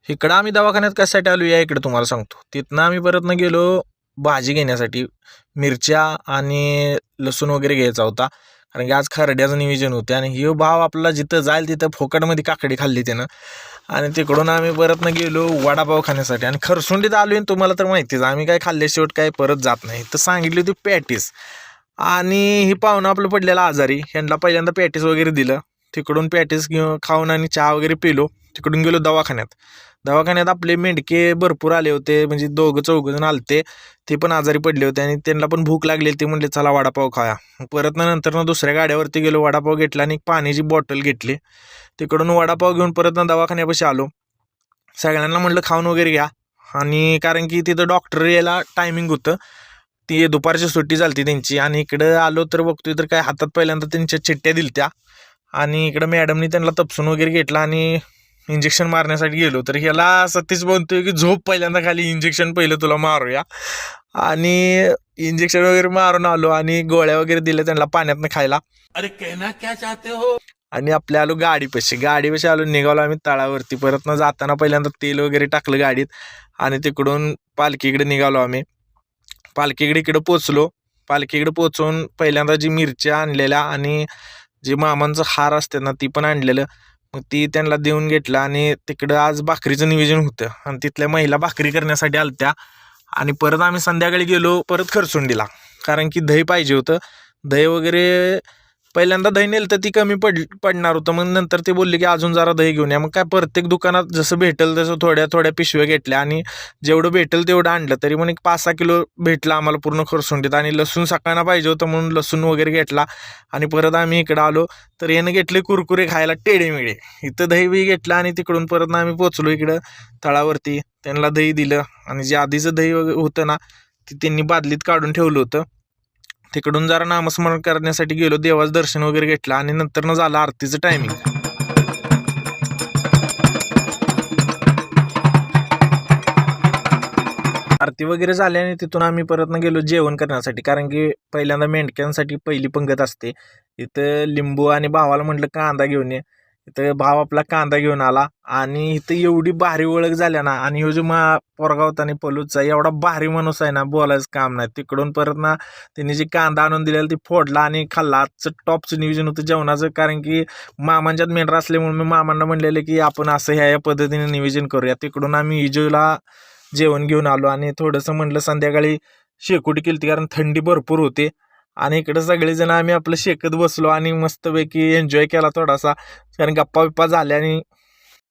इकडं आम्ही दवाखान्यात कशासाठी आलो या इकडे तुम्हाला सांगतो. तिथनं आम्ही परतनं गेलो भाजी घेण्यासाठी. मिरच्या आणि लसूण वगैरे घ्यायचा होता, कारण की आज खरड्याचं नियोजन होते. आणि हे भाव आपल्याला जिथं जाईल तिथं फोकटमध्ये काकडी खाल्ली त्यानं. आणि तिकडून आम्ही परतनं गेलो वडापाव खाण्यासाठी. आणि खरसुंडीत आलो आहे तुम्हाला तर माहितीच, आम्ही काय खाल्ल्याशिवाय काय परत जात नाही. तर सांगितली होती पॅटीस. आणि ही पाहुणं आपलं पडलेलं आजारी, ह्यांना पहिल्यांदा पॅटीस वगैरे दिलं. तिकडून पॅटीस घेऊन खाऊन आणि चहा वगैरे पिलो. तिकडून गेलो दवाखान्यात. दवाखान्यात आपले मेंढके भरपूर आले होते, म्हणजे दोघं चौघजण आलते. ते पण आजारी पडले होते आणि त्यांना पण भूक लागली. ते म्हणले चला वडापाव खाया. परत नंतर दुसऱ्या गाड्यावरती गेलो, वडापाव घेतला आणि एक पाण्याची बॉटल घेतली. तिकडून वडापाव घेऊन परत दवाखान्यापाशी आलो. सगळ्यांना म्हटलं खाऊन वगैरे घ्या. आणि कारण की तिथं डॉक्टर यायला टायमिंग होतं, ती दुपारची सुट्टी झाली त्यांची. आणि इकडं आलो तर बघतोय तर काय हातात पहिल्यांदा त्यांच्या चिठ्ठ्या दिलत्या. आणि इकडं मॅडमनी त्यांना तपसून वगैरे घेतला आणि इंजेक्शन मारण्यासाठी गेलो. तर ह्याला सतीश म्हणतोय की झोप पहिल्यांदा खाली, इंजेक्शन पहिलं तुला मारूया. आणि इंजेक्शन वगैरे मारून आलो आणि गोळ्या वगैरे दिल्या त्यांना पाण्यातनं खायला. अरे कहना क्या चाहते हो. आणि आपल्या आलो गाडीपाशी आलो, निघालो आम्ही तळावरती. परत जाताना पहिल्यांदा तेल वगैरे टाकलं गाडीत आणि तिकडून पालखीकडे निघालो आम्ही. इकडे पोचलो. पालखीकडे पोचून पहिल्यांदा जी मिरच्या आणलेल्या आणि जे मामांचं हार असते ना ती पण आणलेलं, मग ती त्यांना देऊन घेतलं. आणि तिकडं आज भाकरीचं नियोजन होतं आणि तिथल्या महिला भाकरी करण्यासाठी आलत्या. आणि परत आम्ही संध्याकाळी गेलो परत खरसुंडीला, कारण की दही पाहिजे होतं. दही वगैरे पहिल्यांदा दही नेलं तर ती कमी पडणार होतं. मग नंतर ते बोलले की अजून जरा दही घेऊन या. मग काय प्रत्येक दुकानात जसं भेटेल तसं थोड्या थोड्या पिशव्या घेतल्या आणि जेवढं भेटेल तेवढं आणलं. तरी पण एक 5-6 किलो भेटला आम्हाला पूर्ण खरसुंडीत. आणि लसूण सकाळना पाहिजे होतं म्हणून लसूण वगैरे घेतला. आणि परत आम्ही इकडं आलो तर यानं घेतले कुरकुरे खायला टेढेमेढे. इथं दही बी घेतलं आणि तिकडून परत आम्ही पोचलो इकडं तळावरती. त्यांना दही दिलं आणि जे आधीचं दही वगैरे होतं ना ते त्यांनी बादलीत काढून ठेवलं होतं. तिकडून जरा नामस्मरण करण्यासाठी गेलो, देवाचं दर्शन वगैरे घेतलं आणि नंतर झालं आरतीचं टायमिंग. आरती वगैरे झाल्याने तिथून आम्ही परत गेलो जेवण करण्यासाठी, कारण की पहिल्यांदा मेंढक्यांसाठी पहिली पंगत असते. इथं लिंबू आणि भावाला म्हटलं कांदा घेऊन ये. इथं भाव आपला कांदा घेऊन आला. आणि इथं एवढी भारी ओळख झाल्या ना. आणि ह्यो जो पोरगा होता आणि पलूचा एवढा भारी माणूस आहे ना, बोलायचं काम नाही. तिकडून परत त्यांनी जे कांदा आणून दिलेला ती फोडला आणि खाल्ला. आजचं टॉपचं नियोजन होतं जेवणाचं, कारण की मामांच्यात मेंढरा असल्यामुळे मी मामांना म्हणलेलं की आपण असं ह्या पद्धतीने नियोजन करूया. तिकडून आम्ही इजूला जेवण घेऊन आलो आणि थोडंसं म्हटलं संध्याकाळी शेकोटी केली, कारण थंडी भरपूर होते. आणि इकडं सगळेजण आम्ही आपलं शेकत बसलो आणि मस्तपैकी एन्जॉय केला थोडासा, कारण गप्पा बिप्पा झाल्या आणि